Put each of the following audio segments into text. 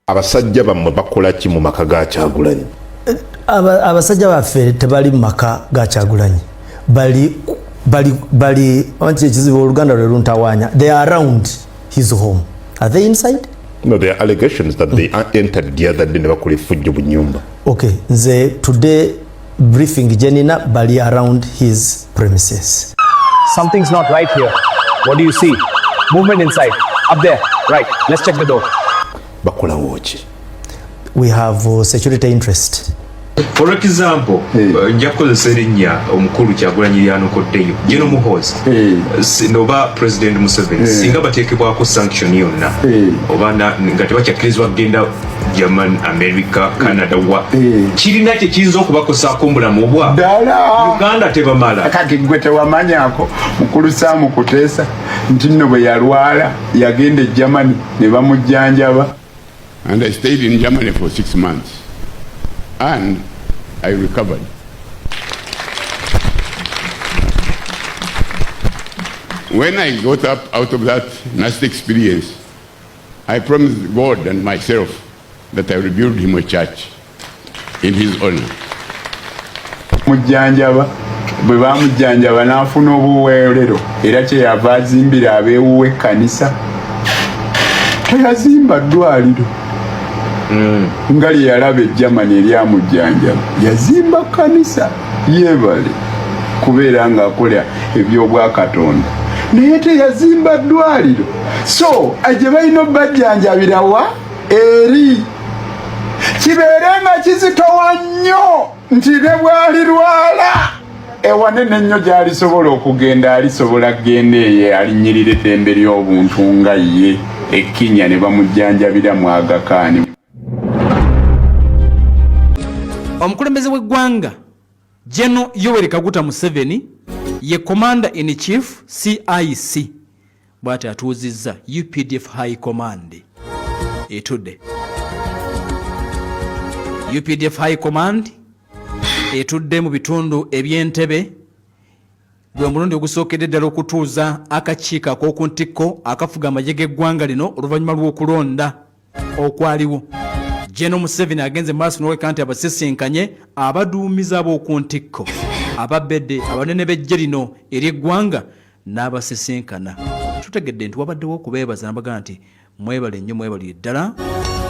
abasajja bammwe bakola ki mu maka ga Kyagulanyi? Abasajja baffe tebali mu maka ga Kyagulanyi, bali wanti ekizibu oluganda lwe luntawanya. They are around his home. Are they inside? No, there are allegations that they entered the other day ne bakola effujjo mu nnyumba. Okay, nze today briefing Jenina bali around his premises. Something's not right here. What do you see? Movement inside. Up there. Right. Let's check the door. Bakola woki? We have security interest. For example, nja kukozesa erinnya omukulu Kyagulanyi lyanokoddeyo General Muhoozi noba President Museveni singa bateekebwako sanction yonna oba nga tebakyakirizibwa kugenda German, America, Canada wa kirina kye kiyinza okubakosaako mubulamu bwa Uganda tebamala. Kati gwe tewamanyako mukulu Sam Kuteesa nti nno bwe yalwala yagenda e Germany ne bamujjanjaba. And I stayed in Germany for 6 months. And I recovered. When I got up out of that nasty experience, I promised God and myself that I will build him a church in his honor. Mujjanjaba bwe bamujjanjaba n'afuna obuweerero era kyeyava azimbira abeewuwe ekkanisa. Teyazimba ddwaliro. Ngali yalaba Germany eryamujjanjaba yazimba kanisa yebale kubeera nga akola ebyobwakatonda naye teyazimba ddwaliro. So aje balina obajjanjabira wa eri kibeere nga kizitowa nnyo nti ne bwalirwala ewanene nnyo gy'alisobola okugenda alisobola kugenda eyo alinyirira eddembe ly'obuntu nga ye ekkinya ne bamujjanjabira mu Aga Khan. Omukulembeze w'eggwanga General Yoweri Kaguta Museveni ye Commander in Chief CIC bw'ati atuuzizza UPDF High Command etudde. UPDF High Command etudde mu bitundu eby'Entebbe gwe mulundi ogusookedde ddala okutuuza akakiiko ak'oku ntikko akafuga amagye g'eggwanga lino oluvannyuma lw'okulonda okwaliwo. General Museveni agenze maaso n'oweka nti abasisinkanye abaduumiza ab'oku ntikko ababedde abanene b'eggye lino ery'eggwanga n'abasisinkana. Tutegedde nti wabaddewo okubeebaza n'abagamba nti mwebale nnyo mwebali ddala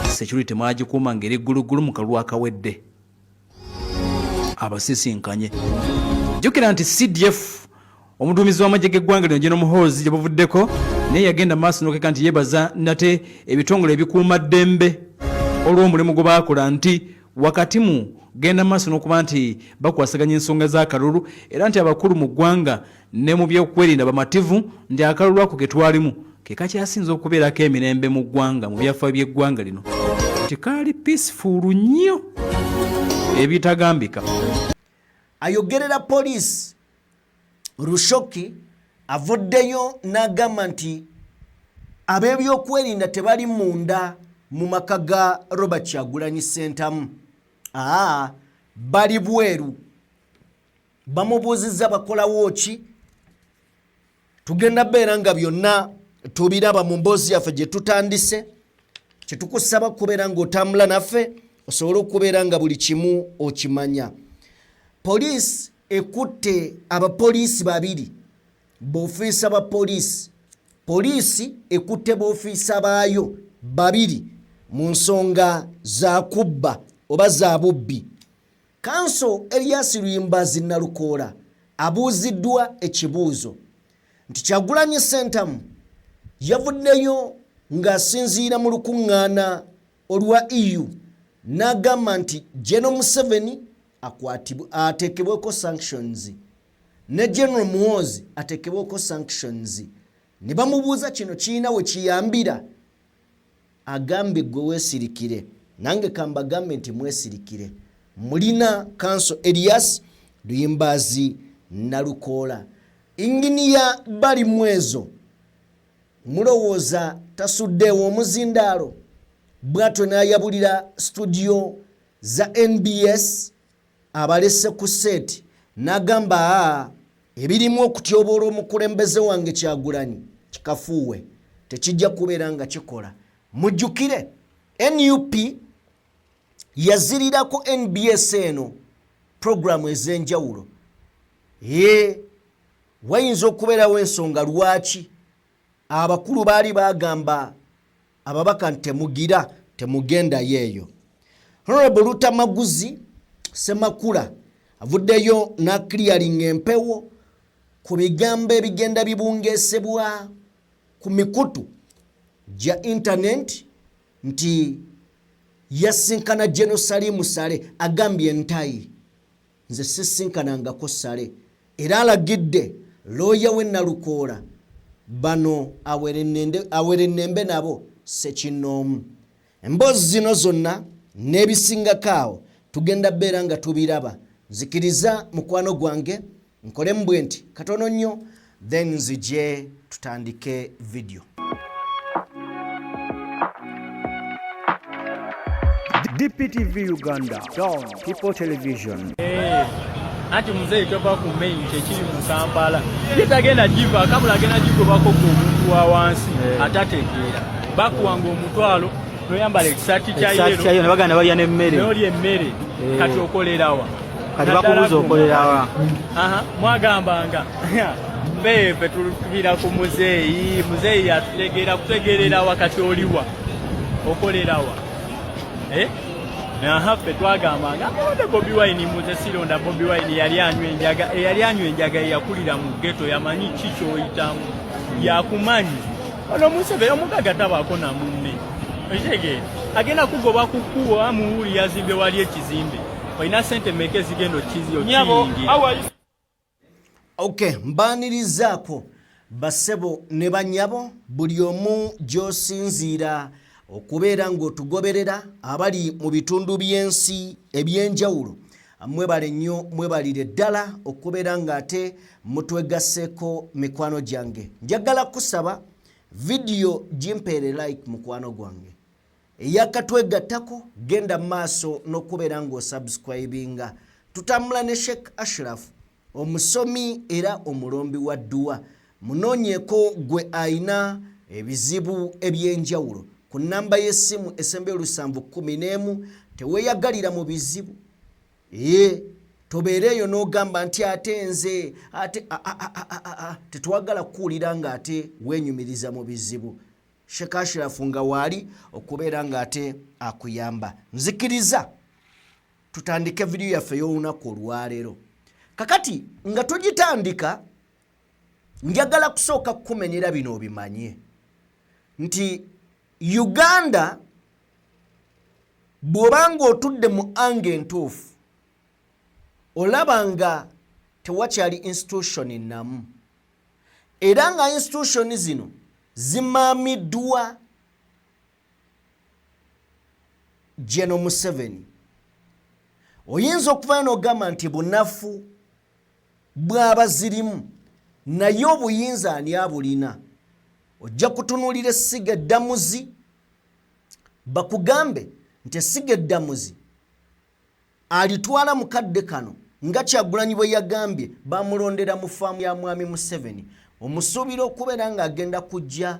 security mwagikuuma ng'eri ggulugulu mu kalulu akawedde abasisinkanye. Jjukira nti CDF omuduumizi w'amagye g'eggwanga lino General Muhoozi gye bavuddeko naye yagenda maaso n'okeka nti yeebaza nate ebitongole ebikuuma ddembe olw'omulimu gwe baakola nti wakati mu genda maaso n'okuba nti bakwasaganya ensonga z'akalulu era nti abakulu mu ggwanga ne mu byokwerinda bamativu nti akalulu ako ke twalimu ke kakyasinza okubeerako emirembe mu ggwanga mu byafaayo by'eggwanga lino nti kaali peaceful nnyo ebitagambika. Ayogerera poliisi Lushoki avuddeyo n'agamba nti ab'ebyokwerinda tebali munda mu maka ga Robert Kyagulanyi Ssentamu. Bali bweru. Bamubuuzizza bakolawo ki? Tugenda beera nga byonna tubiraba mu mboozi yaffe gye tutandise. Kyetukusaba kubeera ng'otambula naffe osobole okubeera nga buli kimu okimanya. Poliisi ekutte abapoliisi babiri b'ofiisa ba poliisi. Poliisi ekutte b'ofiisa baayo babiri mu nsonga za kubba oba za bubbi. Kanso Elias Luyimbazi Nalukoola abuuziddwa ekibuuzo nti Kyagulanyi Ssentamu yavuddeyo ng'asinziira mu lukuŋŋaana olwa EU n'agamba nti General Museveni ateekebweko sanctions ne General Muhoozi ateekebweko sanctions. Ne bamubuuza kino kiina we kiyambira agambe gwe weesirikire nange kambagambe nti mwesirikire. Mulina Kanso Elias Luyimbazi Nalukoola. Inginiya bali mwezo mulowooza tasuddeewo omuzindaalo bw'atyo n'ayabulira studio za NBS abalese ku seti n'agamba ebirimu okutyoboola omukulembeze wange Kyagulanyi kikafuuwe tekijja kubeera nga kikola. Mujjukire NUP yazirirako NBS eno programu ez'enjawulo. Wayinza okubeerawo ensonga lwaki abakulu baali bagamba ababaka ntemugira temugenda yeeyo. Honorable Lutamaguzi Semakula avuddeyo na clearing empewo ku bigambo ebigenda bibungesebwa ku mikutu gya internet nti yasinkana Jerusalem Sale agambye ntayi nze sisinkanangako Sale era alagidde looya we Nalukoola bano awerennembe nabo sekinoomu. Emboozi zino zonna n'ebisingakaawo tugenda beera nga tubiraba. Nzikiriza mukwano gwange nkole mbwe nti katono nnyo then nzije tutandike video. DPTV Uganda, Dawn People Television. Ati mzee topa ku main chekiri mu Kampala. Yetagenda jiva kabula agenda jigobako ku muntu wa wansi atategeera. Bakuwanga omutwalo noyambala ekisati kya yero. Kya yero baganda bali ne mmere. Noli emmere kati okolerawa. Kati bakubuza okolerawa. Mwagambanga. Bebe tulubira ku muzeeyi atutegeera kutegerera wakati oliwa okolerawa. Na hafe twagambanga ode Bobi Wine muze sironda Bobi Wine yali anywa enjaga yakulira mu ghetto yamanyi kicho oyitamu yakumanyi ono Museveni omugaga tabako na munne ojege agenda kugoba kukuwo amuuli yazimbe wali ekizimbe oyina sente meke zigendo kizio kingi. Okay, mbanirizaako basebo ne banyabo buli omu gyosinziira okubeera ng'otugoberera abali mu bitundu by'ensi ebyenjawulo. Mwebale nnyo mwebalire ddala okubeera ng'ate mutwegasseeko mikwano gyange. Njagala kusaba video gimpeere like mukwano gwange. Eyakatwegattako genda maaso n'okubeera ng'osubscribinga. Tutambula ne Sheikh Ashraf omusomi era omulombi wa dduwa. Munoonyeeko gwe ayina ebizibu ebyenjawulo. Ku namba y'essimu esembe 711 teweeyagalira mu bizibu. Tobeereeyo n'ogamba nti ate nze ate tetwagala kuwulira ng'ate weenyumiriza mu bizibu. Sheikh Ashraf nga waali okubeera ng'ate akuyamba. Nzikiriza tutandike video yaffe y'olunaku olwaleero. Kakati nga tugitandika njagala kusooka kukumenyera bino obimanye nti Uganda bw'obanga otudde mu ange entuufu olabanga tewakyali institution namu era nga institution zino zimaamiddwa General Museveni. Oyinza okuvayo n'ogamba nti bunafu bw'aba zirimu naye obuyinza ani abulina. Ojja kutunuulira essiga eddamuzi bakugambe nti essiga eddamuzi alitwala mukadde kano nga Kyagulanyi bwe yagambye bamulondera mu faamu ya mwami Museveni omusuubira okubeera ng'agenda kujja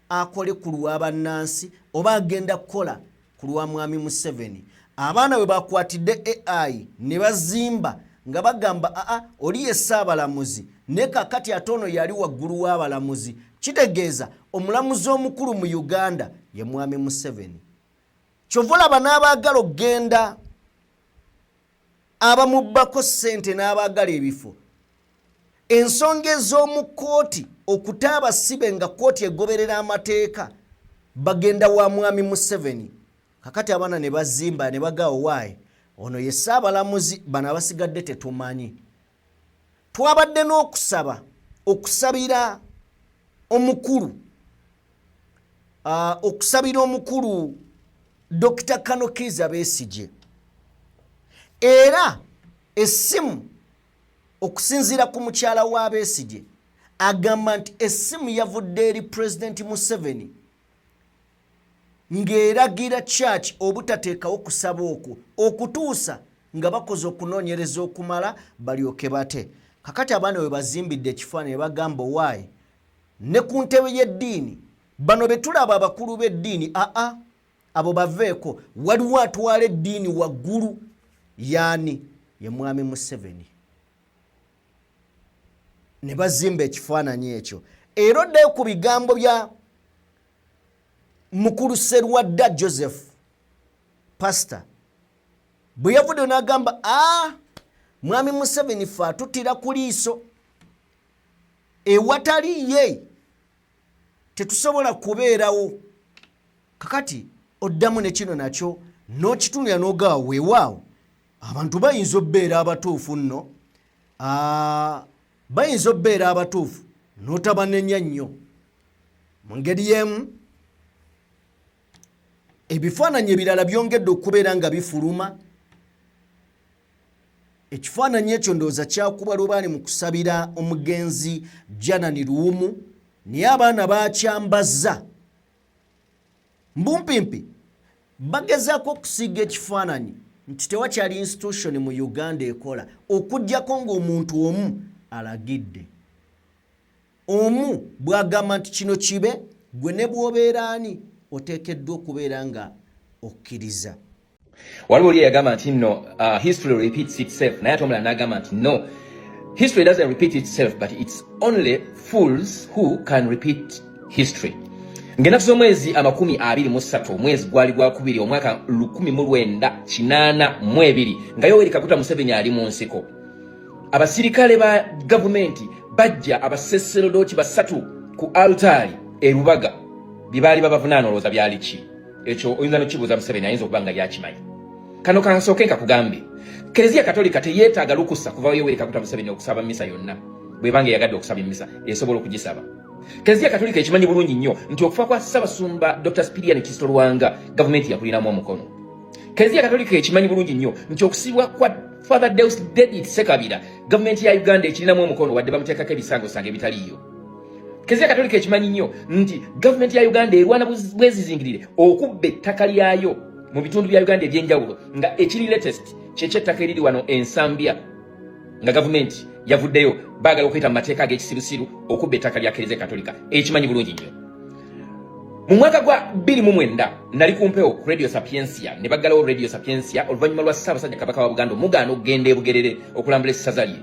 akole ku lwa bannansi oba agenda kukola ku lwa mwami Museveni. Abaana bwe bakwatidde AI ne bazimba nga bagamba oli ye Ssaabalamuzi ne kakati ate ono yali waggulu w'abalamuzi. Kitegeeza omulamuzi omukulu mu Uganda ye mwami Museveni. Kyova olaba n'abaagala okgenda abamubbako ssente n'abaagala ebifo. Ensonga ez'omu kkooti okuta abasibe nga kkooti egoberera amateeka bagenda wa mwami Museveni. Kakati abaana ne bazimba ne bagaawo waaye ono ye Ssaabalamuzi bano abasigadde tetumanyi. Twabadde n'okusaba okusabira omukulu Dr. Kano Kizza Besigye era essimu okusinziira ku mukyala wa Besigye agamba nti essimu yavudde eri President Museveni ng'eragira church obutateekawo kusaba okwo okutuusa nga bakoze okunoonyereza okumala balyoke bate. Kakati abaana bwe bazimbidde ekifaananyi bagamba waaye ne ku ntebe y'eddiini bano be tulaba abakulu b'eddiini abo baveeko waliwo atwala eddiini waggulu yaani ye mwami Museveni ne bazimba ekifaananyi ekyo era oddayo ku bigambo bya mukulu Sserwadda Joseph pastor bwe yavudde n'agamba mwami Museveni ffe atutira ku liiso ewatali ye tetusobola kubeerawo kakati oddamu ne kino nakyo n'okitunira n'ogawa weewaawo abantu bayinza obbeera abatuufu nno bayinza obbeera abatuufu n'otabanenya nnyo mu ngeri y'emu ebifaananyi ebirala byongedde okubeera nga bifuluma ekifaananyi ekyo ndowooza kyakuba lwe baali mu kusabira omugenzi Janani Luwumu naye abaana bakyambazza mbumpimpi bagezaako okusiiga ekifaananyi nti tewakyali institution mu Uganda ekola okuggyako ng'omuntu omu alagidde omu bw'agamba nti kino kibe gwe ne bw'obeera ani oteekeddwa okubeera nga okkiriza waliwo oli yagamba nti no history repeats itself naye ate omulala n'agamba nti no history doesn't repeat itself but it's only fools who can repeat history ng'ennaku z'omwezi 23 omwezi gwali gwakubiri omwaka 1982 nga Yoweri Kaguta Museveni ali mu nsiko abasirikale ba gavumenti bajja abasaserodoti basatu ku altari erubaga bibaali babavunaana olowooza byali ki ekyo oyinza n'okibuuza Museveni ayinza okuba nga yakimanyi kano kansooke nkakugambe Eklezia Katolika teyeetaaga lukusa kuva Yoweri Kaguta Museveni okusaba misa yonna bwebanga yagadde okusaba emisa esobola okugisaba Eklezia Katolika ekimanyi bulungi nnyo nti okufa kwa Ssaabasumba Dr. Spirian Kizito Lwanga gavumenti yakulinamu omukono Eklezia Katolika ekimanyi bulungi nnyo nti okusibwa kwa Father Deus David Sekabira gavumenti ya Uganda ekirinamu omukono wadde bamuteekako ebisangosango ebitaliiyo Eklezia Katolika ekimanyi nnyo nti gavumenti ya Uganda erwana bwezizingirire okubba ettaka lyayo mu bitundu bya Uganda ebyenjawulo nga ekiri latest kyekyettaka eriri wano ensambya nga gavumenti yavuddeyo baagala okuyita mu mateeka ag'ekisirusiru okubba ettaka lya Eklezia Katolika ekimanyi bulungi nnyo mu mwaka gwa 2009 nali ku mpewo ku Radio Sapiensia ne baggalawo Radio Sapiensia oluvannyuma lwa Ssaabasajja Kabaka wa Buganda omugaana okugenda e Bugerere okulambula essaza lye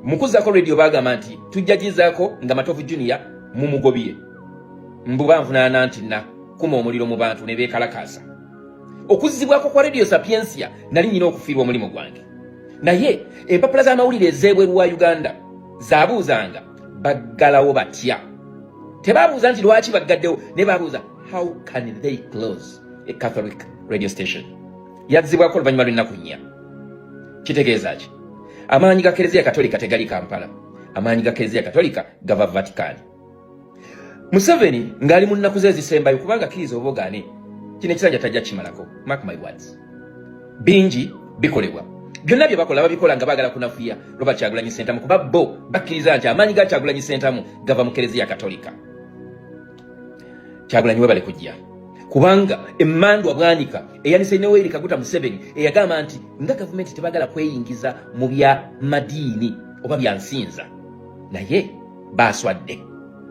mu kuzzaako radio baagamba nti tujja gizaako nga Matovu Junior mumugobye mbuba nvunaana nti nakuma omuliro mu bantu ne beekalakaasa okuzzibwako kwa Radio Sapiensia nali nyina okufiirwa omulimu gwange naye empapula z'amawulire ez'ebweru wa Uganda zaabuuzanga baggalawo batya tebabuuza nti lwaki baggaddewo ne babuuza how can they close a Catholic radio station yazzibwako oluvannyuma lw'ennaku 4 kitegeeza ki amaanyi ga Eklezia Katolika tegali Kampala amaanyi ga Eklezia Katolika gava Vatican Museveni ng'ali mu nnaku ze ezisembayo kubanga kkiriza obogaane kino ekisanja tajja kimalako mark my words bingi bikolebwa byonna bye bakola babikola nga baagala kunafuya Robert Kyagulanyi Ssentamu kuba bo bakkiriza nti amaanyi ga Kyagulanyi Ssentamu gava mu Eklezia Katolika Kyagulanyi webale kujja kubanga emmandwa bwanika eyanise ne Yoweri Kaguta Museveni eyagamba nti nga gavumenti tebagala kweyingiza mu bya madiini oba bya nsinza naye baaswadde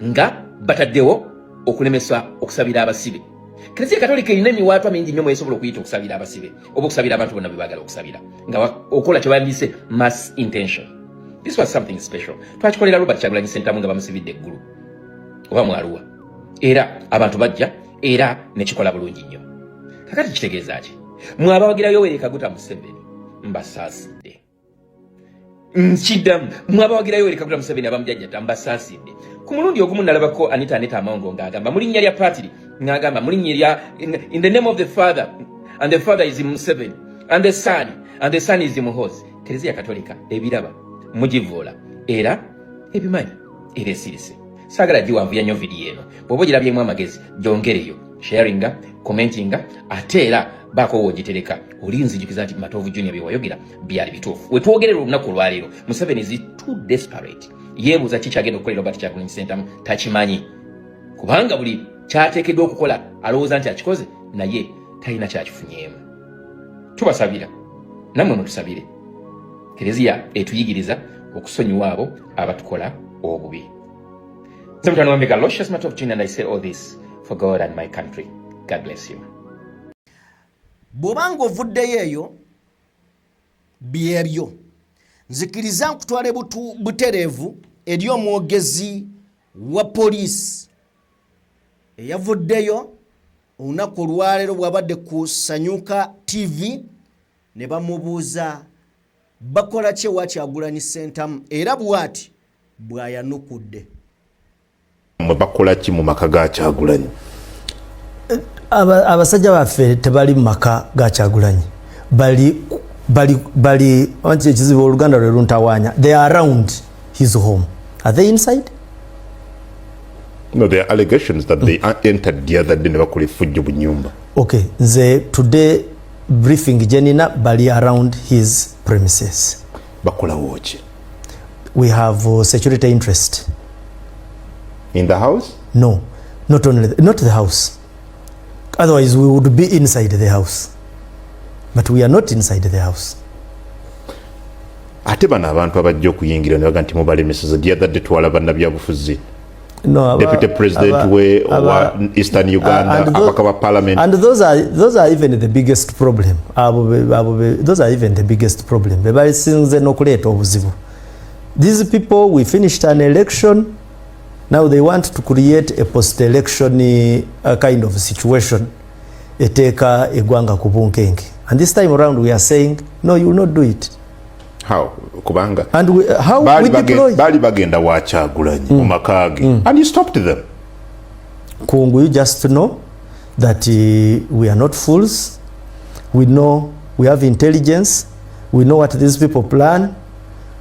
nga bataddewo okulemesa okusabira abasibe Eklezia Katolika erina emiwaatwa mingi nnyo mwesobola okuyita okusabira abasibe oba okusabira abantu bonna bye baagala okusabira nga okola kye bandiyise mass intention. This was something special. Twakikolera Robert Kyagulanyi Ssentamu nga bamusibidde eggulu oba mu Arua era abantu bajja era nekikola bulungi nnyo. Kakati kitegeeza ki mwe abawagira Yoweri Kaguta Museveni mbasaasidde nkiddamu mwe abawagira Yoweri Kaguta Museveni abamujajjata mbasaasidde ku mulundi ogumu nalabako Anita Amongo ng'agamba mu linnya lya paatiri ng'agamba mu linnya lya in the name of the Father and the Father is Museveni and the Son is Muhoozi. Eklezia Katolika ebiraba mugivoola era ebimanyi era esirise saagala giwanvuya nnyo vidiyo eno bw'oba ogirabyemu amagezi gyongereyo sharinga commentinga ate era baako woogitereka olinzijukiza nti Matovu Junior bye wayogera byali bituufu wetwogerera olunaku olwaleero Museveni is too desperate yeebuuza ki kyagenda okukolera Robert Kyagulanyi Ssentamu takimanyi kubanga buli kyateekeddwa okukola alowooza nti akikoze naye talina kyakifunyeemu. Tubasabira nammwe mutusabire Eklezia etuyigiriza okusonyiwa abo abatukola obubi. Sometimes I make a luscious Matovu Junior and I say all this for God and my country. God bless you. bw'obanga ovuddeyo eyo byebyo nzikiriza nkutwale butereevu eri omwogezi wa poliisi eyavuddeyo olunaku olwaleero bw'abadde ku Sanyuka TV ne bamubuuza bakola ki ewa Kyagulanyi Ssentamu era bw'ati bw'ayanukudde. Bakola ki mu maka ga Kyagulanyi? Abasajja baffe tebali mu maka ga Kyagulanyi, bali wanti ekizibu Oluganda lwe luntawanya. They are around his home. Are they inside? No, there are allegations that they entered the other day nebakole fujjo bu nyumba. Okay, today briefing Jenina bali around his premises. Bakola woki? We have security interest. In the house? No, not the house. Otherwise we would be inside the house. But we are not inside the house. Ate bano abantu abajja okuyingira ne baga nti mubalemeseza the other day twalaba nabyabufuzi. No, Deputy President wa Eastern Uganda, Abakaba Parliament. And those are even the biggest problem. Those are even the biggest problem. These people, we finished an election. Now they want to create a post-election kind of situation. Eteka egwanga kubunkenge. And this time around we are saying, no, you will not do it. How? Kubanga. And how we deploy? Bali bagenda wa Kyagulanyi mu makage. And you stopped them. Kungu, you just know that we are not fools. We know, we have intelligence. We know what these people plan.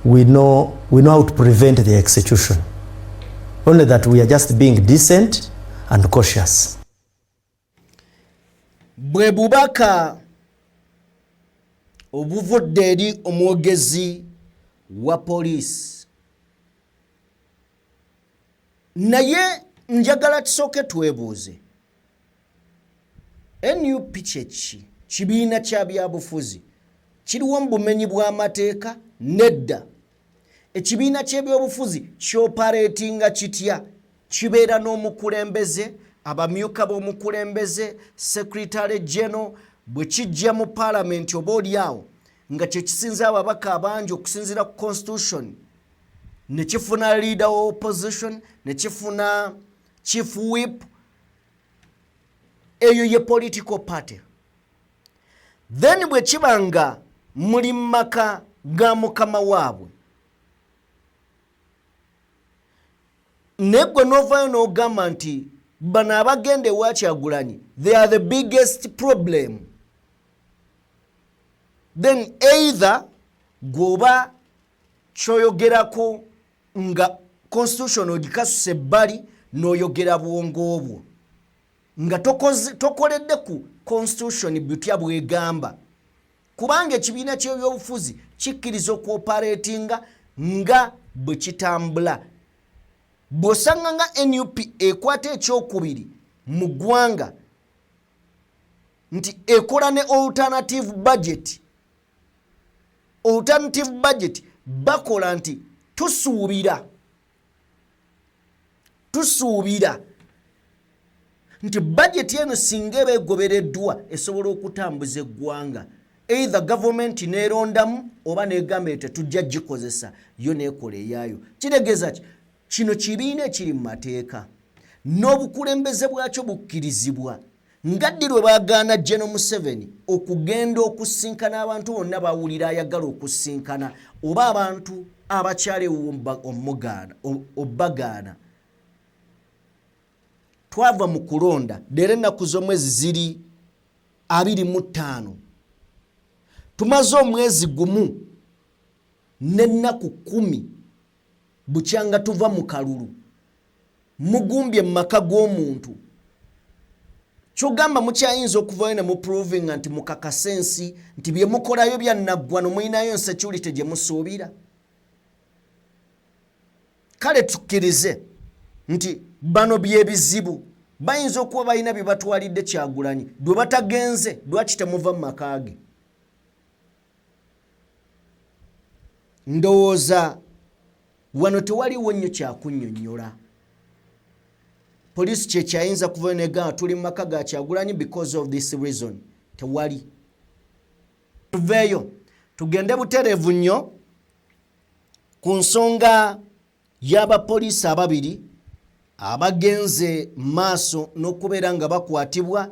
We know how to prevent the execution. Only that we are just being decent and cautious. Bwe bubaka obuvudde eri omwogezi wa poliisi. Naye njagala tusooke twebuuze. NUP kyeki kibiina kya byabufuzi kiriwo mu bumenyi bw'amateeka? Nedda. Ekibiina ky'ebyobufuzi kyoparatinga kitya? Kibeera n'omukulembeze, abamyuka b'omukulembeze, secretary general, bwe kijja mu parliament oba oliawo nga kyekisinza ababaka abangi okusinziira ku constitution, ne kifuna leader of opposition, ne kifuna chief whip, eyo ye political party. Then bwe kibanga muli maka ga mukama waabwe, negwe novayo n'ogamba nti bano abagenda ewa Kyagulanyi, they are the biggest problem. Then either goba kyoyogerako nga constitution ogikasuse ebbali n'oyogera bwongo obwo nga tokoledde ku constitution butya bwegamba, kubanga ekibiina ky'ebyobufuzi kikkiriza okuoperatinga nga bwe kitambula. Bw'osanga nga NUP ekwata ekyokubiri mu ggwanga nti ekola ne alternative budget, bakola nti tusuubira nti budget eno singa eba egobereddwa esobola okutambuza eggwanga, either government neerondamu oba negamba ete tujja gikozesa yo neekola eyaayo. Kitegeeza ki? Kino kibiina ekiri mu mateeka n'obukulembeze bwakyo bukkirizibwa. Ngaddi lwe baagaana General Museveni okugenda okusinkana abantu bonna bawulira ayagala okusinkana oba abantu abakyalewo obbagaana. Twava mu kulonda leero ennaku z'omwezi ziri 25. Tumaze omwezi gumu n'ennaku 10 bukyanga tuva mu kalulu mugumbye mu maka g'omuntu. Kyogamba mukyayinza okuvayo ne mu proving nti mukakasensi nti bye mukolayo byannaggwano mulinayo security gye musuubira. Kale tukkirize nti bano byebizibu bayinza okuba balina bye batwalidde Kyagulanyi dwe batagenze lwaki temuva mu maka ge. Ndowooza wano tewaliwo nnyo kyakunnyonnyola. Police kyekyayinza kuvayo negamba tuli mu maka ga Kyagulanyi because of this reason. Tewali. tuveeyo tugende butereevu nnyo ku nsonga y'abapoliisi ababiri abagenze maaso n'okubeera nga bakwatibwa.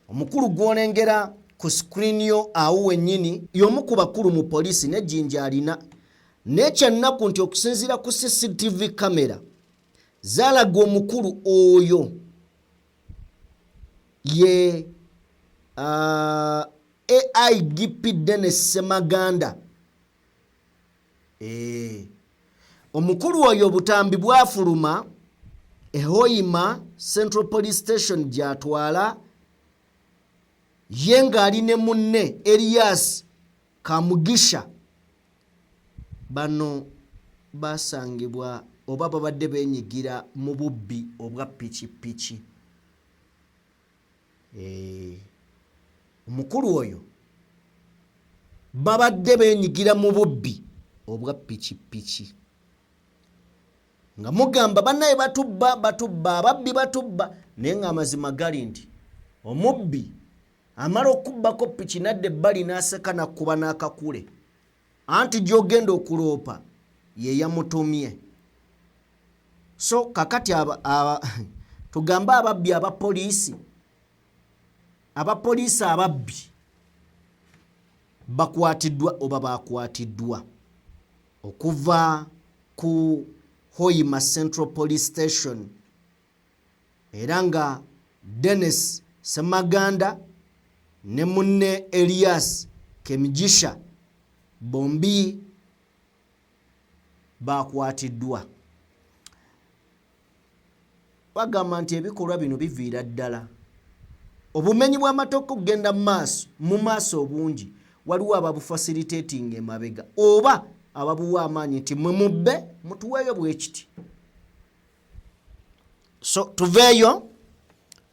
Omukulu gw'olengera ku screen yo awo wennyini y'omu ku bakulu mu poliisi n'ejjinja alina n'ekyannaku nti okusinziira ku CCTV kamera zaalaga omukulu oyo ye AIGP Dennis Semaganda. Omukulu oyo obutambi bwafuluma Hoima Central Police Station gyatwala ye ng'ali ne munne Elias Kamugisha. Bano basangibwa oba babadde beenyigira mu bubbi obwa pikipiki. Omukulu oyo babadde beenyigira mu bubbi obwa pikipiki nga mugamba bannaye batubba ababbi batubba naye nga amazima gali nti omubbi amala okubbako piki nadde ebbali n'aseka nakkuba n'akakule anti gy'ogenda okuloopa ye yamutumye. So kakati tugambe ababbi abapoliisi ababbi bakwatiddwa oba bakwatiddwa okuva ku Hoima Central Police Station era nga Dennis Semaganda ne munne Elias Kemigisha bombi bakwatiddwa. Bagamba nti ebikolwa bino biviira ddala obumenyi bw'amatoko kugenda mu maaso obungi waliwo ababufacilitating emabega oba ababuwa amaanyi nti mwe mubbe mutuweeyo bwe kiti. So tuveeyo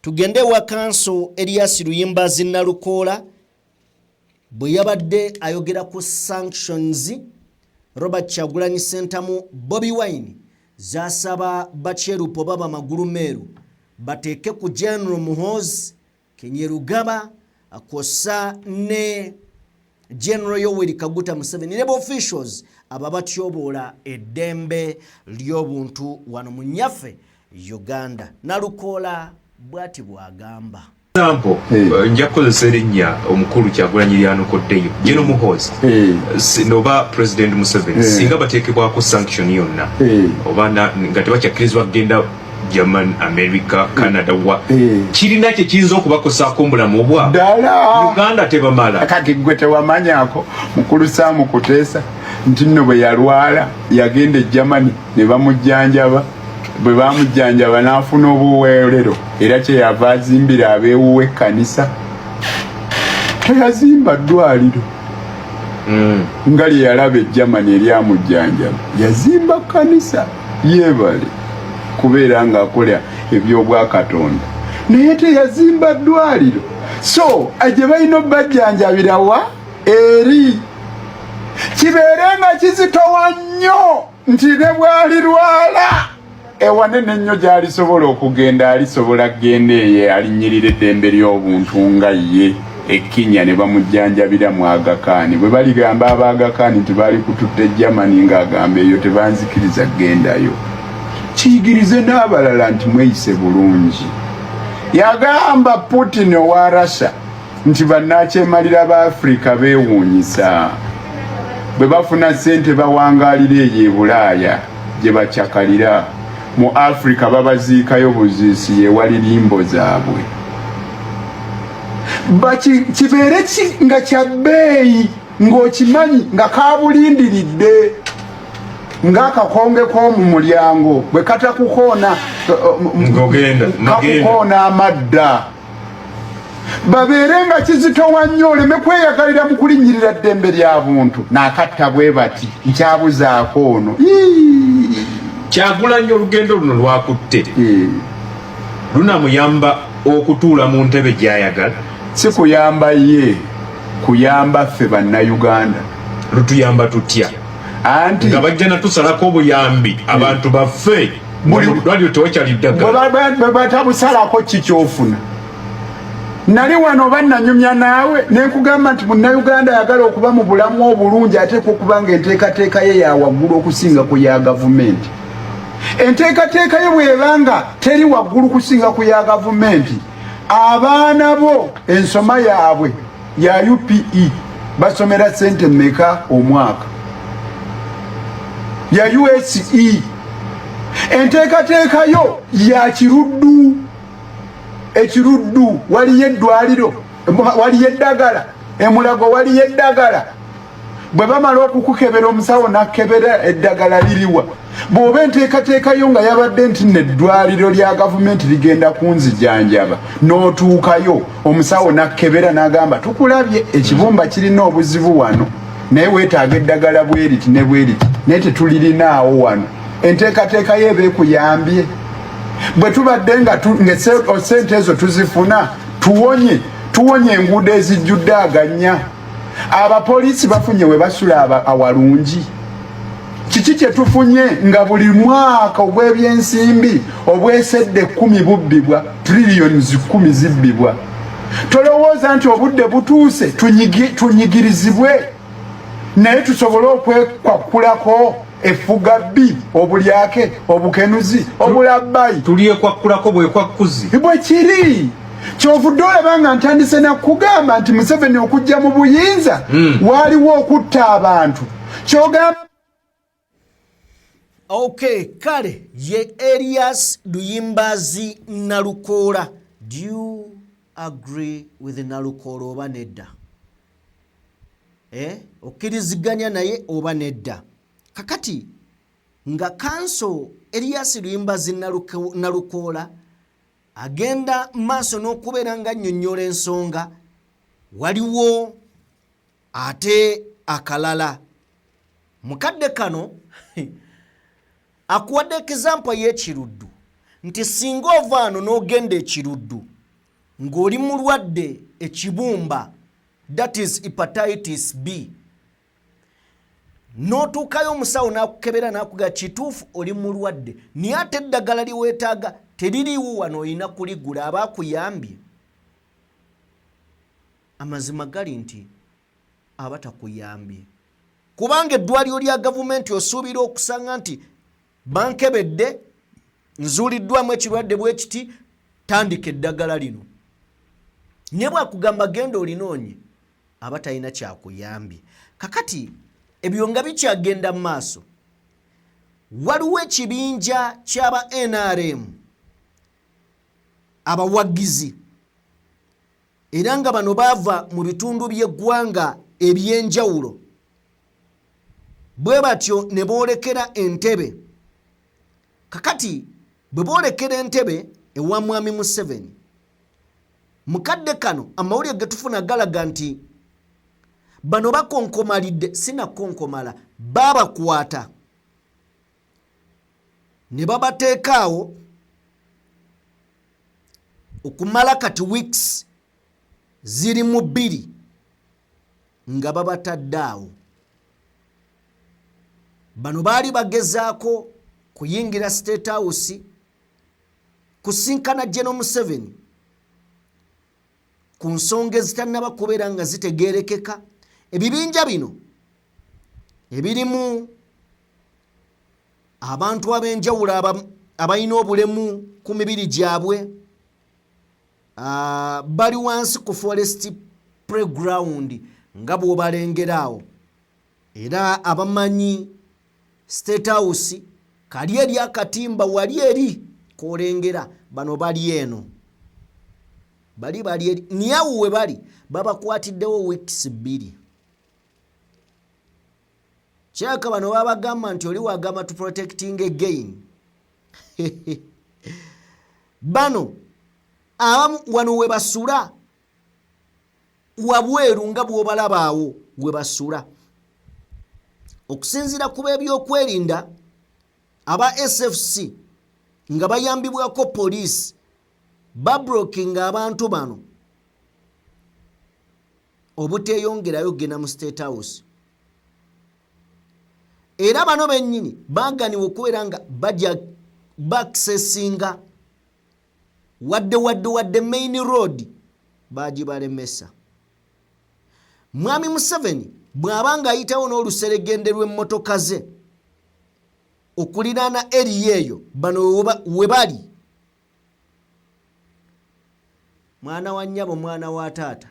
tugende wa kanso Elias Luyimbazi Nalukoola bwe yabadde ayogera ku sanctions Robert Kyagulanyi Ssentamu Bobi Wine zasaba Bacherupo baba magulu meeru bateeke ku General Muhoozi Kenyerugaba akosa ne General Yoweri Kaguta Museveni ne officials ababatyoboola eddembe ly'obuntu wano mu nnyaffe Uganda. Nalukoola bw'ati bw'agamba. Example, nja kukozesa erinnya omukulu Kyagulanyi lyanokoddeyo General Muhoozi noba President Museveni singa bateekebwako sanction yonna oba nga tebakyakirizibwa kugenda German, America, Canada wa kirina kye kiyinza okubakosaako omulamu obwa Uganda tebamala. Kati gwe tewamanyako mukulu Sam Kuteesa nti nno bwe yalwala yagenda e Germany ne bamujjanjaba bwe bamujjanjaba n'afuna obuweerero era kye yava azimbira abeewuwa ekkanisa. Teyazimba ddwaliro nga lye yalaba e Germany eryamujjanjaba yazimba kkanisa yeebale kubeera ng'akola ebyobwakatonda naye teyazimba ddwaliro. So gye balina obbajjanjabira wa eri kibeere nga kizitowa nnyo nti ne bw'alirwala ewanene nnyo gy'alisobola okugenda alisobola kgenda eyo alinyirira eddembe ly'obuntu nga ye ekkinya ne bamujjanjabira mu Aga Khan. Bwe baligamba aba Aga Khan nti baali kututte Germany ng'agamba eyo tebanzikiriza kgendayo kiyigirize n'abalala nti mweyise bulungi. Yagamba Putin owa Russia nti bannakyemalira ba Afrika beewuunyisa bwe bafuna ssente bawangaalira eyo e Bulaaya gye bakyakalira mu Afrika babaziikayo buziisi yewali limbo zaabwe kibeere nga kya bbeeyi ng'okimanyi nga kabulindiridde ng'akakonge k'omu mulyango bwe katakukoona kakukoona amadda babeere nga kizitowa nnyo oleme kweyagalira mu kulinnyirira ddembe lya buntu n'akatta bwe bati nkyabuzaako ono. Kyagulanyi olugendo luno lwakutte lunamuyamba okutuula mu ntebe gy'ayagala. Si kuyamba ye kuyamba ffe bannayuganda. Lutuyamba tutya anti nga bajja natusalako obuyambi abantu baffe buli lwalyo tewakyali ddagala bwe batabusalako kikyofuna nali wano bannanyumya naawe nekugamba nti munnayuganda ayagala okuba mu bulamu obulungi ateekwa okuba nga enteekateeka ye yawaggulu okusinga ku ya gavumenti. Enteekateeka ye bw'ebanga teri waggulu kusinga ku ya gavumenti, abaana bo ensoma yaabwe ya UPE basomera ssente mmeka omwaka? Ya USE enteekateeka yo ya kiruddu. Ekiruddu waliyo eddwaliro, waliyo eddagala, emulago waliyo eddagala. Bwe bamala okukukebera omusawo nakkebera eddagala liriwa. Bw'oba enteekateeka yo nga yabadde nti n'eddwaliro lya gavumenti ligenda kunzijanjaba, n'otuukayo omusawo nakkebera n'agamba tukulabye ekibumba kirina obuzibu wano naye weetaaga eddagala bweriti ne bweriti naye tetulirinaawo wano, enteekateeka yo eba ekuyambye. Bwe tubadde nga sente ezo tuzifuna tuwonye enguudo ezijjudde aganya. Abapoliisi bafunye we basula awalungi. Kiki kye tufunye nga buli mwaka obw'ebyensimbi obwesedde 10 bubbibwa, trillions 10 zibbibwa. Tolowooza nti obudde butuuse tunyigirizibwe naye tusobole okwekwakulako efuga bbi, obulyake, obukenuzi, obulabbayi. Tulyekwakulako bwekwakkuzi bwe kiri. Kyovudde olaba nga ntandise nakugamba nti Museveni okujja mu buyinza waaliwo okutta abantu. Kyogamba Okay, kale ye Elias Luyimbazi Nalukoola. Do you agree with Nalukoola oba nedda? Okkiriziganya naye oba nedda? Kakati nga kanso Elias Luyimbazi Nalukoola agenda maaso n'okubeera nga annyonnyola ensonga, waliwo ate akalala. Mukadde kano akuwadde ekizampa y'ekiruddu nti singa ova ano n'ogenda ekiruddu ng'oli mulwadde ekibumba, that is hepatitis B, n'otuukayo omusawo n'akukebera n'akuga kituufu oli mulwadde naye ate eddagala liweetaaga teririiwo wano olina kuligula, aba akuyambye. Amazima gali nti aba takuyambye, kubanga eddwaliro lya gavumenti osuubira okusanga nti bankebedde, nzuuliddwamu ekirwadde bwe kiti, tandika eddagala lino. Naye bwakugamba genda olinoonye aba talina kyakuyambye. Kakati ebyo nga bikyagenda mu maaso, waliwo ekibinja ky'aba NRM abawagizi, era nga bano baava mu bitundu by'eggwanga eby'enjawulo, bwe batyo ne boolekera Entebbe. Kakati bwe boolekera Entebbe ewa Mwami Museveni, mukadde kano amawulire ge tufuna galaga nti bano bakonkomalidde, sinakonkomala, babakwata ne babateekaawo okumala kati weeks ziri mu 2 nga babatadde awo. Bano baali bagezaako kuyingira State House kusinkana General Museveni ku nsonga ezitannaba kubeera nga zitegeerekeka. Ebibinja bino ebirimu abantu ab'enjawulo abalina obulemu ku mibiri gyabwe, bali wansi ku forest playground nga bw'obalengeraawo, era abamanyi State House kali eri akatimba wali eri kolengera, bano bali eno, bali eri niyawo we bali, babakwatiddewo weeks 2. Kyaka bano babagamba nti oli wagamba to protecting again. Bano abamu wano we basula wabweru nga bw'obalabaawo we basula. Okusinziira ku b'ebyokwerinda aba SFC nga bayambibwako poliisi bablokinga abantu bano obuteeyongerayo gena mu State House. Era bano bennyini baganiwe okubeera nga bajja baccessinga wadde main road bagibalemesa. Mwami Museveni bw'abanga ayitawo n'oluseregende lw'emmotoka ze okuliraana eri eyo bano we bali, mwana wa nnyabo mwana wa taata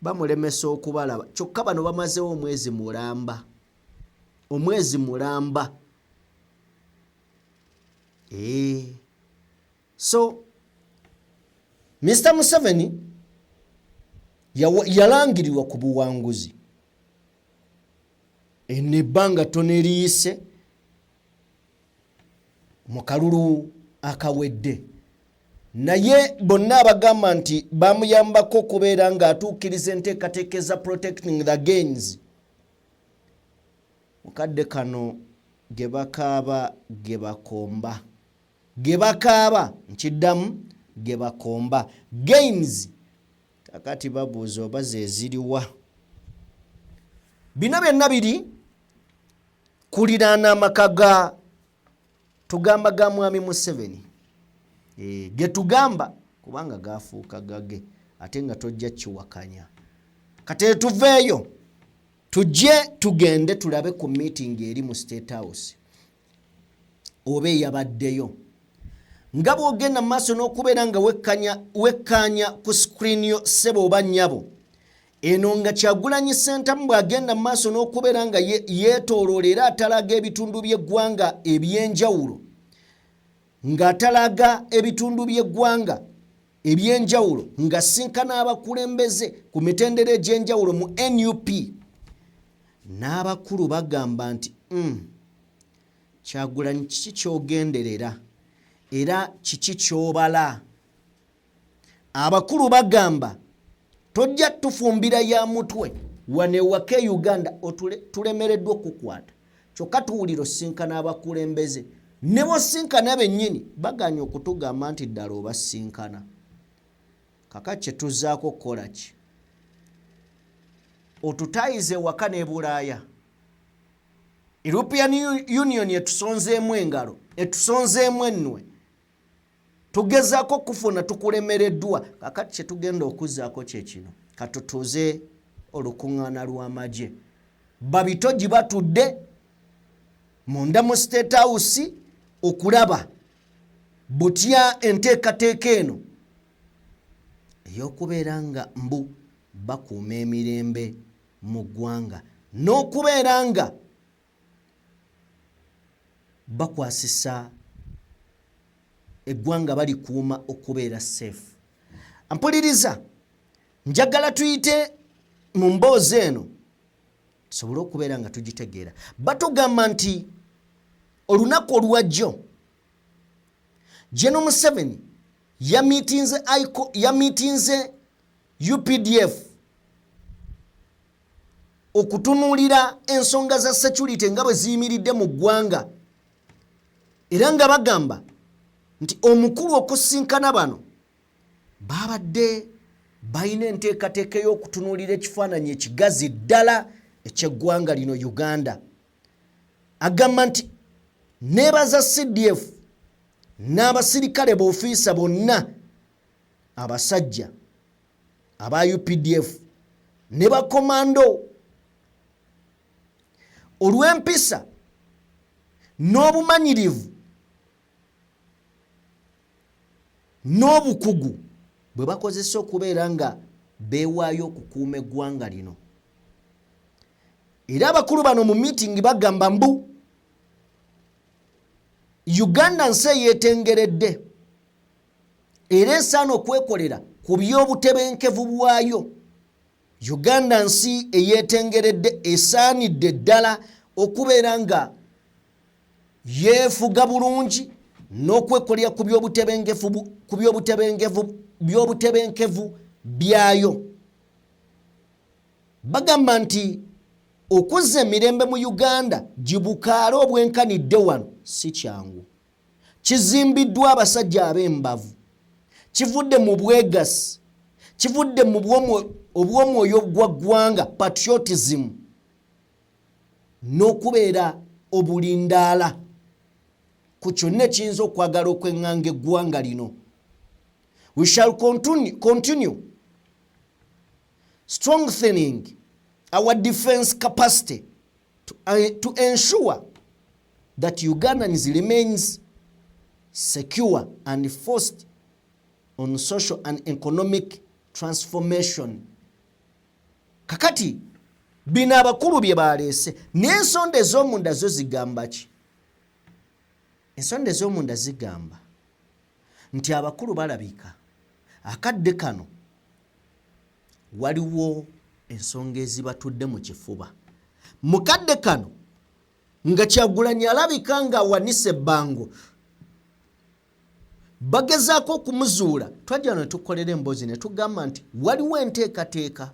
bamulemesa okubalaba. Kyokka bano bamazewo omwezi mulamba, omwezi mulamba. So Mr. Museveni yalangirirwa ku buwanguzi ebbanga ttono eriyise mu kalulu akawedde, naye bonna abagamba nti bamuyambako okubeera ng'atuukiriza enteekateeka za protecting the gains. Mukadde kano ge bakaaba ge bakomba, ge bakaaba nkiddamu ge bakomba. Gains kakati babuuza oba ze ziriwa. Bino byonna biri kuliraana amaka ga tugamba ga mwami Museveni. Ge tugamba kubanga gafuuka gage ate nga tojja kiwakanya. Kati tuveeyo tujje tugende tulabe ku meeting eri mu State House oba eyabaddeyo. Nga bw'ogenda maaso n'okubeera nga wekkanya ku screen yo ssebo oba nnyabo, eno nga Kyagulanyi Ssentamu bw'agenda maaso n'okubeera nga yeetooloola era atalaga ebitundu by'eggwanga eby'enjawulo, ng'atalaga ebitundu by'eggwanga eby'enjawulo ng'asinkana abakulembeze ku mitendera egy'enjawulo mu NUP, n'abakulu bagamba nti Kyagulanyi kiki ky'ogenderera era kiki ky'obala. Abakulu bagamba tojja tufumbira ya mutwe wane wake Uganda tulemereddwa okukwata, kyokka tuwulira osinkana abakulembeze. Ne bosinkana bennyini baganya okutugamba nti ddala obasinkana. Kaka kye tuzzaako okukola ki? Otutayize waka ne Bulaaya. European Union etusonzeemu engalo, etusonzeemu ennwe, tugezaako kufuna tukulemereddwa. Kakati kye tugenda okuzzaako kye kino, katutuuze olukuŋŋaana lw'amagye. Babitogi batudde munda mu State House okulaba butya enteekateeka eno ey'okubeera nga mbu bakuuma emirembe mu ggwanga n'okubeera nga bakwasisa eggwanga balikuuma okubeera safe. Mpuliriza, njagala tuyite mu mboozi eno tusobole okubeera nga tugitegeera. Batugamba nti olunaku olwajjo General Museveni yamiitinze UPDF okutunuulira ensonga za security nga bwe ziyimiridde mu ggwanga, era nga bagamba nti omukulu okusinkana bano babadde balina enteekateeka y'okutunuulira ekifaananyi ekigazi ddala eky'eggwanga lino Uganda. Agamba nti neebaza CDF n'abasirikale b'ofiisa bonna abasajja aba UPDF ne bakomando olw'empisa n'obumanyirivu n'obukugu bwe bakozesa okubeera nga beewaayo okukuuma eggwanga lino. Era abakulu bano mu meeting bagamba mbu Uganda nsi eyeetengeredde era esaana okwekolera ku by'obutebenkevu bwayo. Uganda nsi eyeetengeredde esaanidde ddala okubeera nga yeefuga bulungi n'okwekolera ku by'obutebenkevu byayo. Bagamba nti okuzza emirembe mu Uganda gibukaale obwenkanidde wano si kyangu. Kizimbiddwa abasajja ab'embavu, kivudde mu bwegasi, kivudde mu obw'omwoyo gwa ggwanga patriotism n'okubeera obulindaala ku kyonna ekiyinza okwagala okweŋŋanga eggwanga lino. We shall continue strengthening our defense capacity to ensure that Ugandans remains secure and focused on social and economic transformation. Kakati bino abakulu bye balese n'ensonda ez'omunda zo zigamba ki? Ensonda ez'omunda zigamba nti abakulu balabika akadde kano waliwo ensonga ezibatudde mu kifuba. Mu kadde kano nga Kyagulanyi alabika nga awanise ebbango bagezaako okumuzuula, twajja ne tukolera emboozi ne tugamba nti waliwo enteekateeka,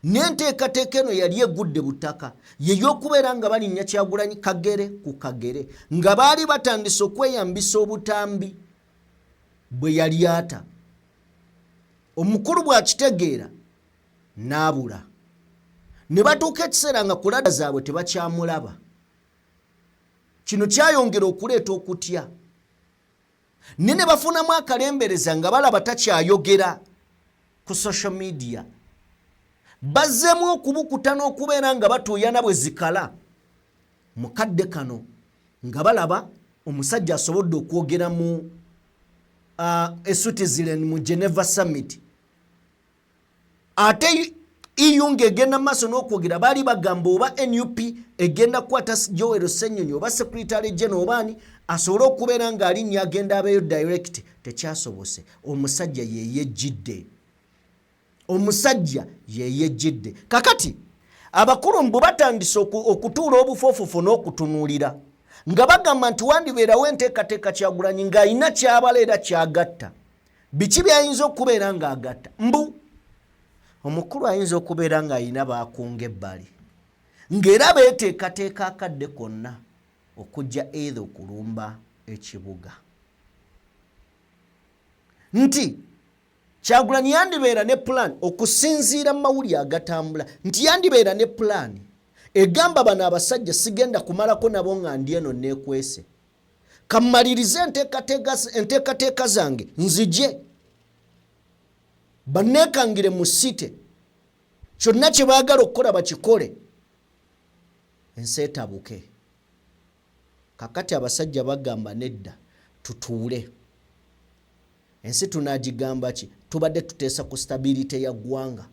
n'enteekateeka eno yali egudde butaka y'ey'okubeera nga balinnya Kyagulanyi kagere ku kagere, nga baali batandise okweyambisa obutambi bwe yali ata. Omukulu bw'akitegeera n'abula, ne batuuka ekiseera nga kulada zaabwe tebakyamulaba. Kino kyayongera okuleeta okutya. Ne bafunamu akalembereza nga balaba takyayogera ku social media. Bazzeemu okubukuta n'okubeera nga batuuyana bwe zikala. Mu kadde kano nga balaba omusajja asobodde okwogera mu Switzerland mu Geneva Summit. Ate EU ng'egenda maaso n'okwogera baali bagamba oba NUP egenda kukwata Joel Ssenyonyi oba Secretary General obaani asobole okubeera ng'alinnya agenda abeeyo direct. Tekyasobose. Omusajja yeeyejjidde. Omusajja yeeyejjidde. Kakati abakulu mbu batandise okutuula obufoofufu n'okutunuulira nga bagamba nti wandibeerawo enteekateeka Kyagulanyi ng'alina kyabaleera kyagatta. Biki byayinza okubeera ng'agatta? Mbu omukulu ayinza okubeera ng'alina baakunga ebbali ng'era beeteekateeka akadde konna okujja either okulumba ekibuga. Nti Kyagulanyi yandibeera ne plan okusinziira mu mawulire agatambula nti yandibeera ne plan egamba bano abasajja sigenda kumalako nabo nga ndi eno neekwese. Kammalirize enteekateeka zange nzije banneekangire mu site kyonna kye baagala okukola bakikole ensi etabuke. Kakati abasajja bagamba nedda tutuule. Ensi tunaagigamba ki? Tubadde tuteesa ku stability ya ggwanga.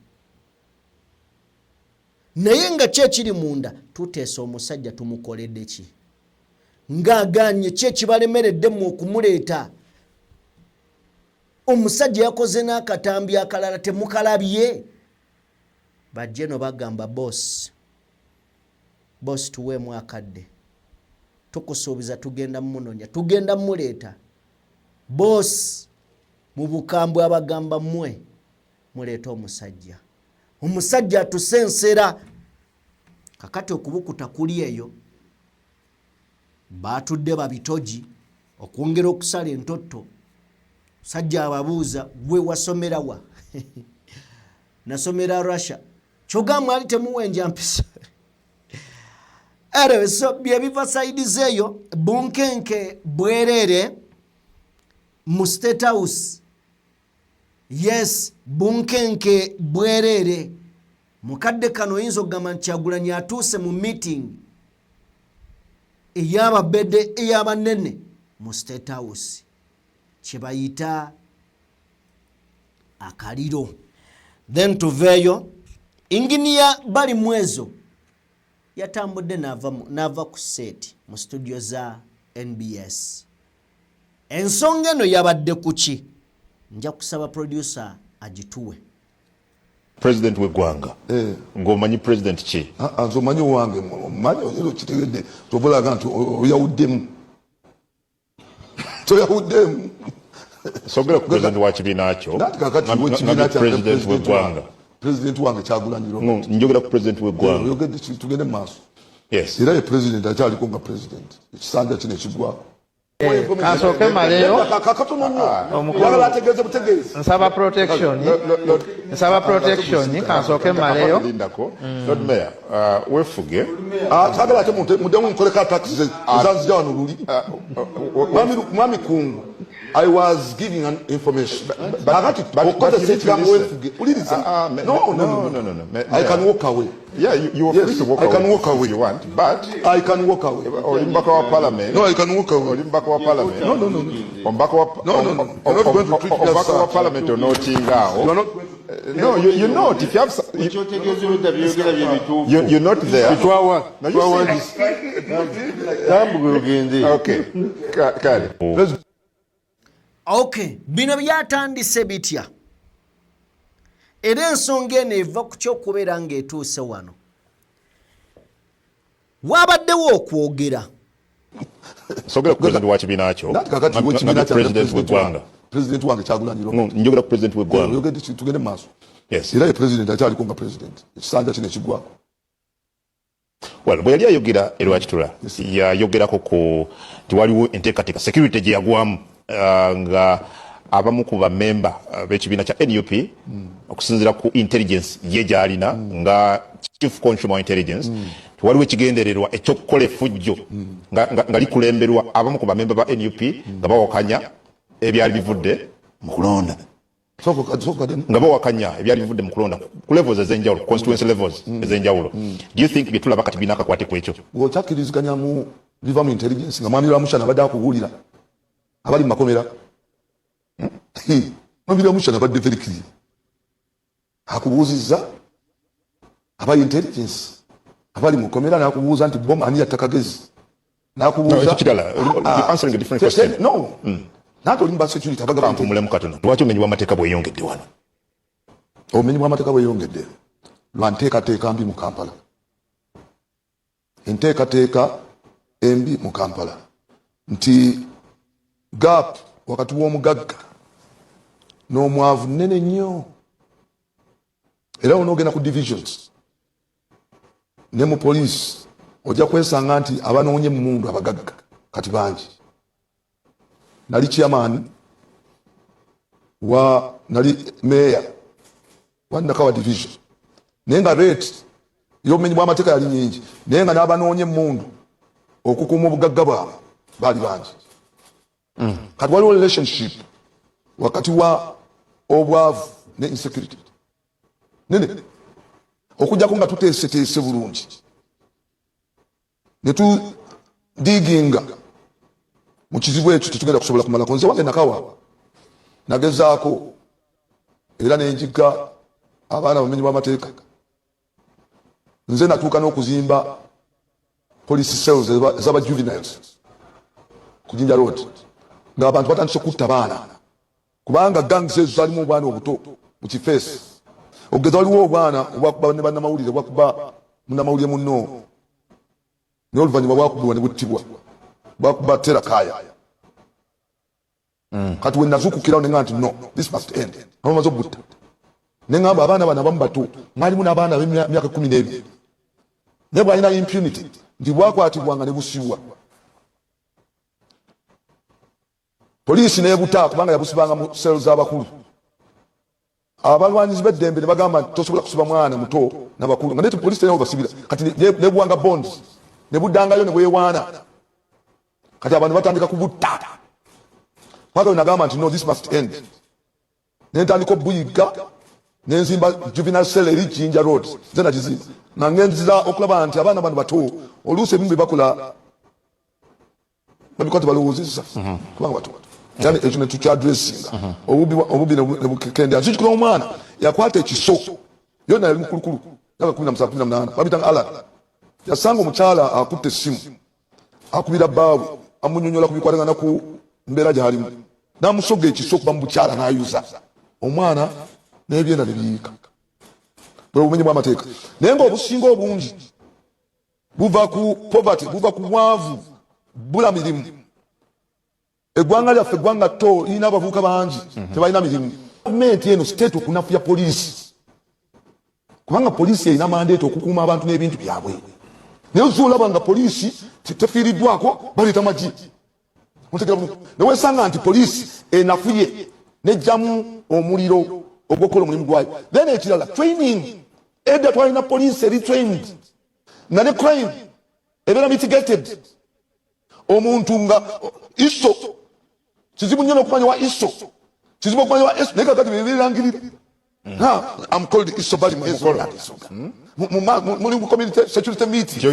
Naye nga kyekiri munda tuteesa omusajja tumukoledde ki? Ng'agaanye ki ekibalemeredde mu okumuleeta? Omusajja yakoze n'akatambi akalala temukalabye. Bajje no bagamba boss tuweemu akadde. Tukusuubiza tugenda mmunoonya, tugenda mmuleeta. Boss mu bukambwe abagamba mmwe muleeta omusajja. Omusajja atusensera. Kakati okubukuta kuli eyo. Baatudde babitogi okwongera okusala entotto. Sajja ababuuza gwe wasomera wa? Nasomera Russia. Kyogamba ali temuwenja mpisa. Anyway, so bye biva side zeyo Bunkenke Bwerere mu State House. Yes, Bunkenke Bwerere mukadde kano yinza okugamba nti Kyagulanyi atuuse mu meeting ey'ababedde ey'abanene mu State House kye bayita akaliro. Then tuveeyo Engineer Bali Mwezo yatambudde n'ava ku set mu studio za NBS. Ensonga eno yabadde ku ki? Nja kusaba producer agituwe. President w'eggwanga ng'omanyi president ki? Nze omanyi wange manyi kitegedde tobulaga nti oyawuddemu toyawuddemu sogera ku president wa kibiina kyo president w'eggwanga. President wange Kyagulanyi njogera ku president w'eggwanga tugende mu maaso. Yes. Era ye president akyaliko nga president ekisanja kino ekigwawo. Kasooke maleyo nsaba protection kasooke maleyo Lord Mayor wefuge tagala ate muddemu nkoleka taxi zanzija wano luli mwami kungu I was giving an information. But no. I can walk away. Yeah, you are free to walk away. I can walk away if you want, but I can walk away. Or in back of parliament. No, I can walk away. Or in back of parliament. No. On back of parliament or no chinga. You are not. No, you're not. If you have, you're not there. Okay. Okay, bino byatandise bitya. Era ensonga eno eva ku ky'okubeera ng'etuuse wano. Wabaddewo okwogera. Sogera ku president wa kibiina kyo. President w'eggwanga. President wange Kyagulanyi. Njogera ku president w'eggwanga. Tugende maaso. Yes. Era ye president akyaliko nga president. Ekisanja kino ekigwako. Well, bwe yali ayogera Lwakitula yayogerako ku tiwaliwo enteekateeka security gye yagwamu nga abamu ku bammemba b'ekibiina kya NUP okusinziira ku intelligence ye gy'alina nga chief consumer intelligence tiwaliwo ekigendererwa ekyokukola effujjo nga likulemberwa abamu ku bammemba ba NUP nga bawakanya ebyali bivudde mu kulonda. Nga bawakanya ebyali bivudde mu kulonda ku levels ez'enjawulo, constituency levels ez'enjawulo. Do you think bye tulaba kati biina akakwate ku ekyo? Ng'okyakkiriziganya mu biva mu intelligence nga mwami Lwamushana abadde akubuulira abali mu makomera. Mwami Lwamushana abadde very clear. Akubuuzizza abali intelligence abali mu komera n'akubuuza nti bom ani yatta Kagezi. N'akubuuza answering a different question. No. Not only about security, abantu mulemu katono. Lwaki omenyi bw'amateeka bweyongedde wano? Omenyi bw'amateeka bweyongedde lwa nteekateeka mbi mu Kampala. Enteekateeka embi mu Kampala nti gap wakati w'omugagga n'omwavu nnene nnyo. Era onoogenda ku divisions ne mu police ojja kwesanga nti abanoonye emmundu abagagga kati bangi. Nali chairman nali mayor wa Nakawa division. Nenga rate y'obumenyi bw'amateeka yali nyingi. Nenga n'abanoonye emmundu okukuuma obugagga bwabwe baali bangi. Kati waliwo relationship wakati wa obwavu ne insecurity. Nene okujjako nga tuteeseteese bulungi. Ne tudiginga mu kizibu ekyo tetugenda kusobola kumalako. Nze wange Nakawa nagezaako era nenjigga abaana bamenyi b'amateeka. Nze natuuka n'okuzimba police cells ez'aba juveniles ku Jinja Road ng'abantu batandise kutta baana kubanga gangs ezo zalimu obwana obuto mu kifeesi. Ogeza waliwo obwana obwakuba ne bannamawulire bwakuba munnamawulire munno naye oluvannyuma bwakubibwa ne buttibwa bwakuba Terakaya. Kati we nazuukukirawo ne nga nti no, this must end. Abamaze okubutta ne ngamba abaana bano abamu bato mwalimu n'abaana b'emyaka 12 naye bw'alina impunity nti bwakwatibwanga ne busibwa. Poliisi neebuta kubanga yabusibanga mu selo z'abakulu. Abalwanyizi b'eddembe ne bagamba nti tosobola kusiba mwana muto n'abakulu nga nete poliisi tenabo basibira kati nebuwanga bonds ne buddangayo ne bwewaana. Kati abantu batandika kubutta. Paka nagamba nti no, this must end. Nentandika obuyiga nenzimba juvenile cell eri Jinja Road. Nze nakizimba nga ngenzira okulaba nti abaana bano bato oluusi ebimu bye bakola babikwate balowoozezza kubanga bato. Yani ekyo ne tukyaddressinga obubi ne bukekendera. Kikikola omwana yakwata ekiso yonna yali mukulukulu yaka 17-18 babitanga Alan. Yasanga omukyala akutte essimu akubira bbaawe amunyonyola kubikwatagana ku mbeera gy'alimu n'amusoga ekiso okuba mu bukyala n'ayuza omwana n'ebyenda ne biyiika. Bwe bumenyi bw'amateeka. Naye ng'obusinga obungi buva ku poverty, buva ku bwavu, bula mirimu. Eggwanga lyaffe eggwanga tto lirina abavubuka bangi tebalina mirimu. Gavumenti eno state okunafuya poliisi kubanga poliisi erina mandeeta okukuuma abantu n'ebintu byabwe. Naye ozuulaba nga poliisi tefiiriddwako baleeta magi. Newesanga nti poliisi enafuye nejjamu omuliro ogw'okukola omulimu gwayo. Then ekirala training. Edda twalina poliisi eri trained nga ne crime ebeera mitigated. Omuntu nga iso kizibu nnyo n'okumanya wa iso kizibu okumanya wa iso naye kakati bebirangirira I'm called iso bali mu community security meeting nti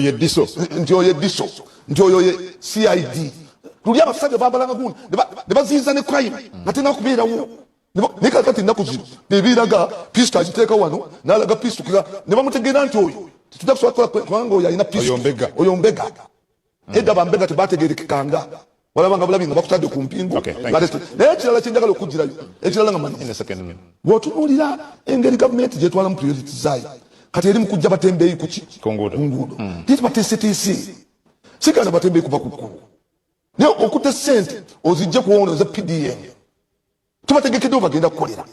oyo diso nti oyo ye CID luli abasajja bambalanga gundi ne baziyiza ne crime nga tena kubeerawo naye kakati nnaku zino bebiraga pisto agiteeka wano n'alaga pisto ne bamutegeera nti oyo tetujja kusobola kukola kubanga oyo alina pisto oyo mbega edda bambega tebategerekekanga walabanga bulabi nga bakutadde ku mpingu naye ekirala kyenjagala okugirayo ekirala nga mani bw'otunuulira engeri gavumenti gyetwala mu priority zaayo kati eri mu kujja batembeeyi kuki kunguudo naye tubateeseteese sigana batembeeyi kuba kukkulu naye okutta ssente ozijje kuwoneza PDM tubategekedde bagenda kukolera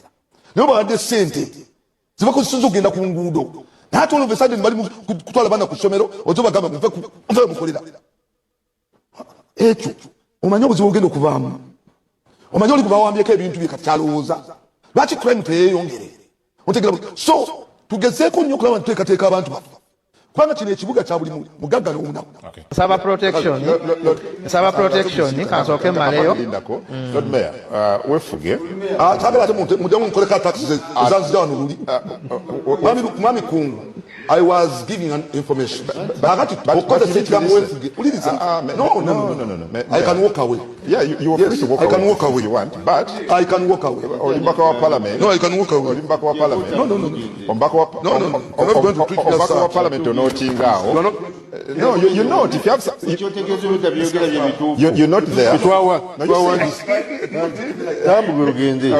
naye bawadde ssente zibakozeseza okugenda ku nguudo naye ate olwo besajja bali kutwala baana ku ssomero ozo bagamba muve mukolera ekyo omanyi obuzibu ogenda okuvaamu omanyi oli kubawambyeko ebintu bye kati kyalowooza lwaki crime teyeyongere otegera so tugezeeko nnyo okulaba ntuteekateeka abantu baffe kubanga kino ekibuga kya buli mugagga n'omunaku nsaba protection kansooke mmaleyo Lord Mayor wefuge kyagala ate mujjamu nkoleko taxi ezanzija wano luli mwami kungu I was giving an information. But I can walk away. Yeah, you are free to walk away. I can walk away if you want, but I can walk away. Olimbaka Parliament. No, I can walk away. Olimbaka Parliament. No. Olimbaka No. I'm not going to treat you as Parliament or no Chingao. No, you're not. If you have, you're not there.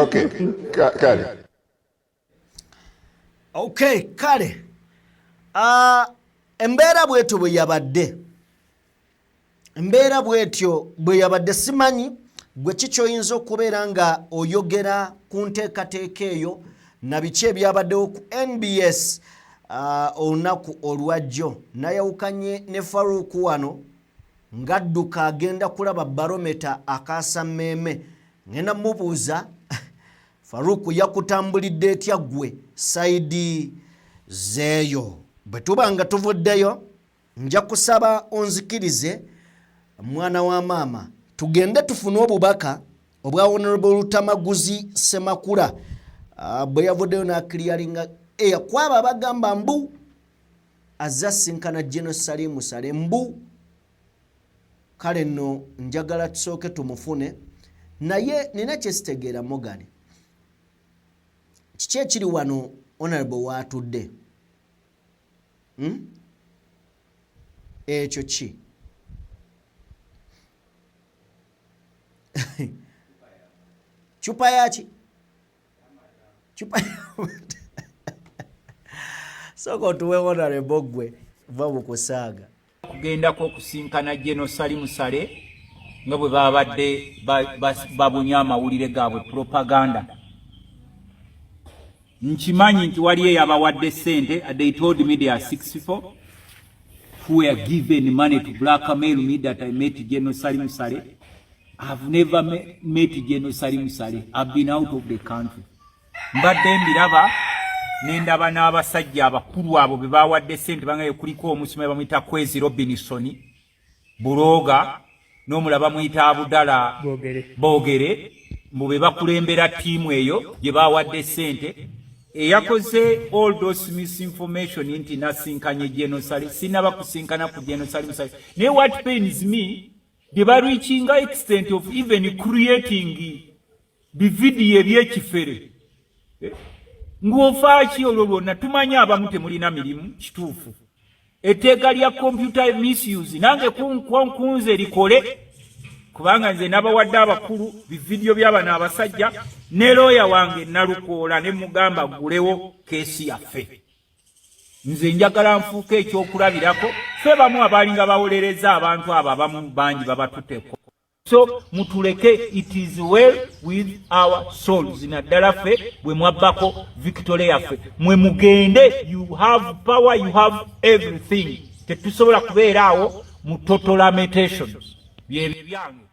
Okay, Kale. Okay, Kale. Embeera bwetyo bwe yabadde simanyi gwe kikyoyinza okubeera nga oyogera ku nteekateeka eyo na biki ebyabaddewo ku NBS olunaku olwajjo nayawukanye ne Farouk wano ng'adduka agenda kulaba barometa akaasa mmeeme ngenda mubuuza Farouk yakutambulidde etya ggwe sayidi zeeyo bwe tuba nga tuvuddeyo nja kusaba onzikirize mwana wa maama tugende tufune obubaka obwa Honorable Lutamaguzi Semakula bwe yavuddeyo n'akiliyaringa kwaba abagamba mbu azasinkana General Salim Sale mbu kale nno njagala tusooke tumufune naye nina kyesitegeera Morgan kiki ekiri wano Honorable waatudde ekyo ki chupa yaki chupa soko tuwe Honorable gwe vabu kusaaga kugendako okusinkana General Salim Sale nga bwe babadde babunya amawulire gaabwe propaganda nkimanyi nti wali yabawadde sente they told me they are 64 who were given money to blackmail me that I met General Salim Sale. I've never met General Salim Sale. I've been out of the country. Mbadde mbiraba nendaba n'abasajja abakulu abo be bawadde sente bangaye kuliko omusima bamuyita Kwezi Robinson Buloga n'omulaba muyita Abudala Bogere mube bakulembera tiimu eyo gye bawadde sente eyakoze all those misinformation nti nasinkanye General Sale sinaba kusinkana ku General Salim Sale ne what pains me they were reaching the extent of even creating the video ebyekifere ng'ofaaki olwo lwonna tumanyi abamu temulina mirimu kituufu etteeka lya computer misuse nange kunze likole kubanga nze nabawadde abakulu bividiyo by'abana abasajja ne looya wange Nalukoola ne mugamba gulewo keesi yaffe nze njagala nfuuka ekyokulabirako ffe bamu abalinga bawolereza abantu abo abamu bangi babatuteko so mutuleke it is well with our souls naddala ffe bwe mwabbako Victoria yaffe mwe mugende you have power you have everything tetusobola kubeera awo mu total limitations byebyo byange